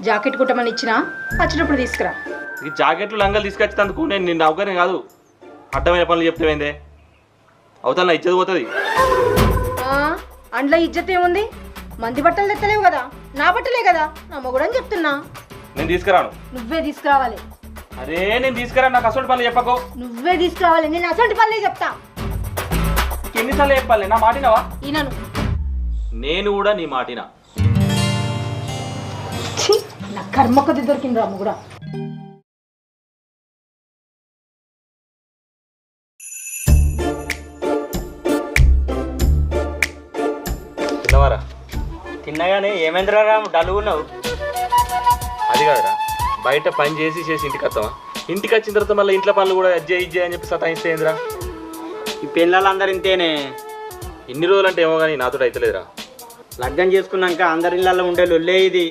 Jacket కుట్టమని ఇచ్చినా వచ్చేటప్పుడు తీసుకురా. ఈ జాకెట్లు లంగాలు తీసుకొచ్చేందుకు నేను నిన్ను అవగానే కాదు, అడ్డమైన పనులు చెప్తావేందే? అవతల నా ఇచ్చేది పోతుంది. అండ్ల ఇజ్జత్ ఏముంది? మంది బట్టలు తెత్తలేవు కదా, నా బట్టలే కదా, నా మొగుడని చెప్తున్నా. నేను తీసుకురాను. నువ్వే తీసుకురావాలి. అరే నేను తీసుకురా, నాకు అసలు పనులు చెప్పకు. నువ్వే తీసుకురావాలి, నేను అసలు పనులే చెప్తా. ఎన్నిసార్లు చెప్పాలి? నా మాటినవా? ఈయనను నేను కూడా నీ మాటినా. నా కర్మ కొద్ది దొరికింది రాము కూడా. తిన్నవారా? తిన్నగానే ఏమైందిరా రాము డల్లుగున్నావు? అది కాదురా, బయట పని చేసి చేసి ఇంటికి వస్తావా? ఇంటికి వచ్చిన తర్వాత మళ్ళీ ఇంట్లో పనులు కూడా అజ్జే ఇజ్జే అని చెప్పి సతాయిస్తే ఏందిరా? ఈ పిల్లలందరూ ఇంతేనే. ఇన్ని రోజులు అంటే ఏమో కానీ నాతో అయితలేదురా. లగ్గం చేసుకున్నాక అందరి ఇళ్ళల్లో ఉండే లొల్లే ఇది.